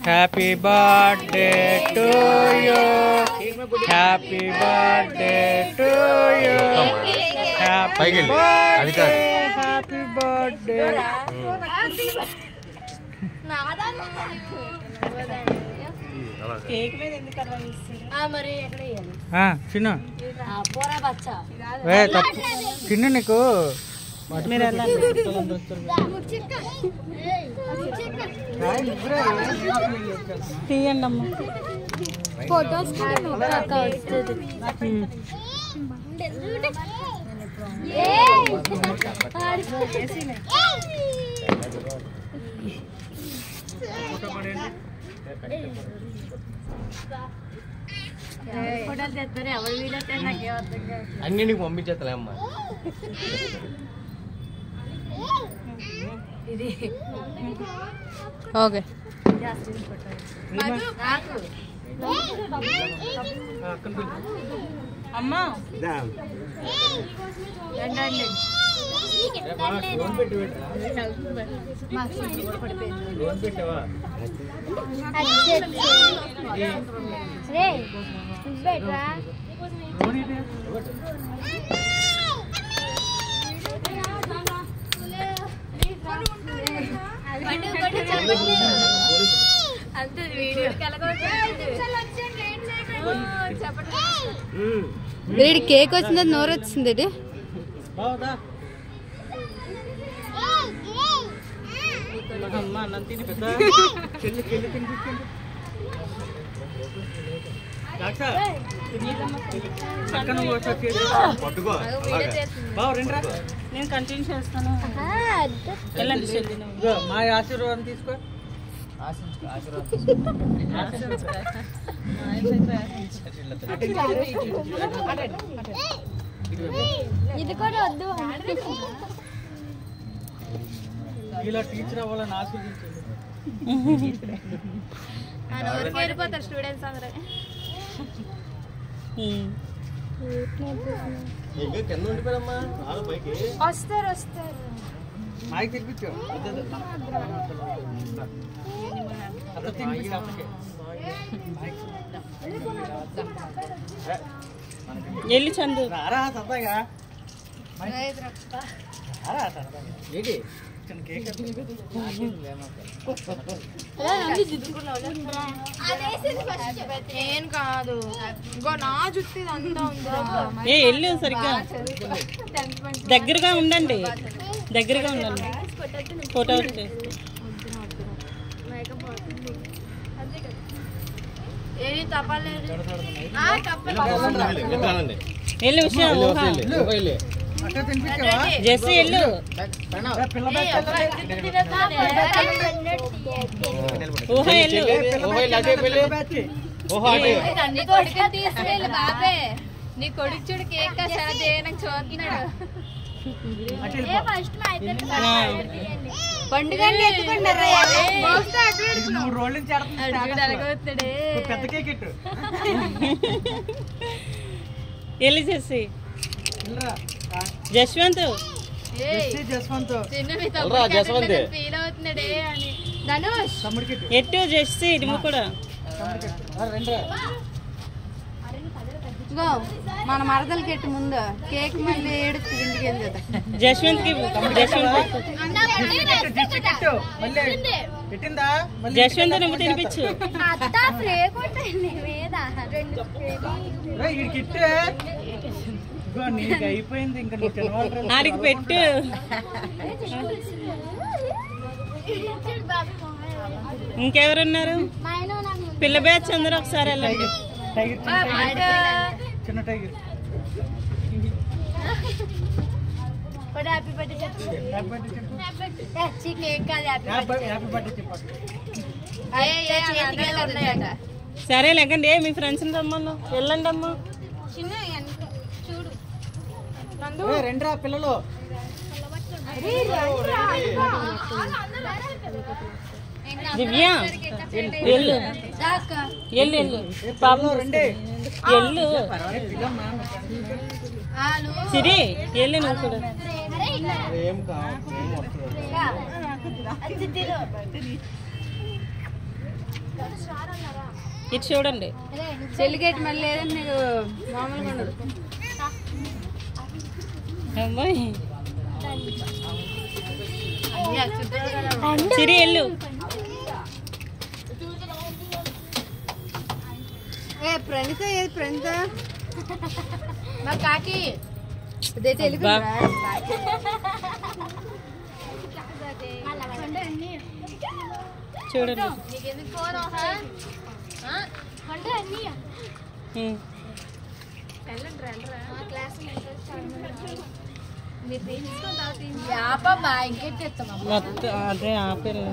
Happy birthday to you, happy birthday to you, happy birthday. చిన్న చిన్న నీకు తీయండి అమ్మ ఫోటోస్. అన్ని నీకు పంపించేస్తలే అమ్మా. ఓకే అమ్మా వీడి కేక్ వచ్చింది, నోరు వచ్చింది. అమ్మా అన్నం తిని పెద్ద చెల్లి తినిపించండి. నేను కంటిన్యూ చేస్తాను. మా ఆశీర్వాదం తీసుకో. ఇది కూడా వద్దు. ఇలా టీచర్ అవ్వాలని ఆశీర్వదించండి. స్టూడెంట్స్ అందరూ వస్తారు. మాకు తినిపించు. వెళ్ళి చందు రారా సరదాగా ఏంటి కేక్ ఏం కాదు. నా జుట్టు అంతా ఉందా? ఏ వెళ్ళు సరిగ్గా దగ్గరగా ఉండండి, దగ్గరగా ఉండండి. ఫోటో ఏది తప్పలేదు. వెళ్ళు విషయం జెస్సీ వెళ్ళు. ఊహ వెళ్ళు. తీసుకెళ్ళి బాబే, నీ కొడుకు చూడు కేక్ చూస్తున్నాడు. పండుగ వెళ్ళి జెస్సీ. జస్వంత్ ఫీల్ అవుతున్నాడే అని. ధనుష్ ఎట్టు జెస్సీ నువ్వు కూడా. మన మరదలకి ఎట్టు ముందు కేక్ మళ్ళీ ఏడుస్తు ఇంటికి వెళ్ళి జస్వంత్ కి జస్వంత్ నువ్వు తినిపించు. అయిపోయింది ఇంకా ఆడికి పెట్టు. ఇంకెవరున్నారు పిల్ల బ్యాచ్ అందరూ ఒకసారి వెళ్ళండి. చిన్న టైగర్ హ్యాపీ బర్త్డే చెప్పు. సరే లేకండి మీ ఫ్రెండ్స్ రమ్మను వెళ్ళండి అమ్మా. చూడు రెండ్రా పిల్లలు. దివ్య వెళ్ళు వెళ్ళు వెళ్ళు పాపం రండి వెళ్ళు. సిరి వెళ్ళు నువ్వు కూడా. ఇది చూడండి. చెల్లిగేట్ మళ్ళీ ఏదైనా నీకు మామూలుగా ఉండదు. అమ్మాయి సిరి వెళ్ళు. ఏ ప్రణిత ఏది ప్రణిత మా కాకి అబ్బా. చూడండి. ఉమ్. యాపమ్మా ఇంకేం చేస్తామా మొత్తం అదే ఆపేళ్ళు.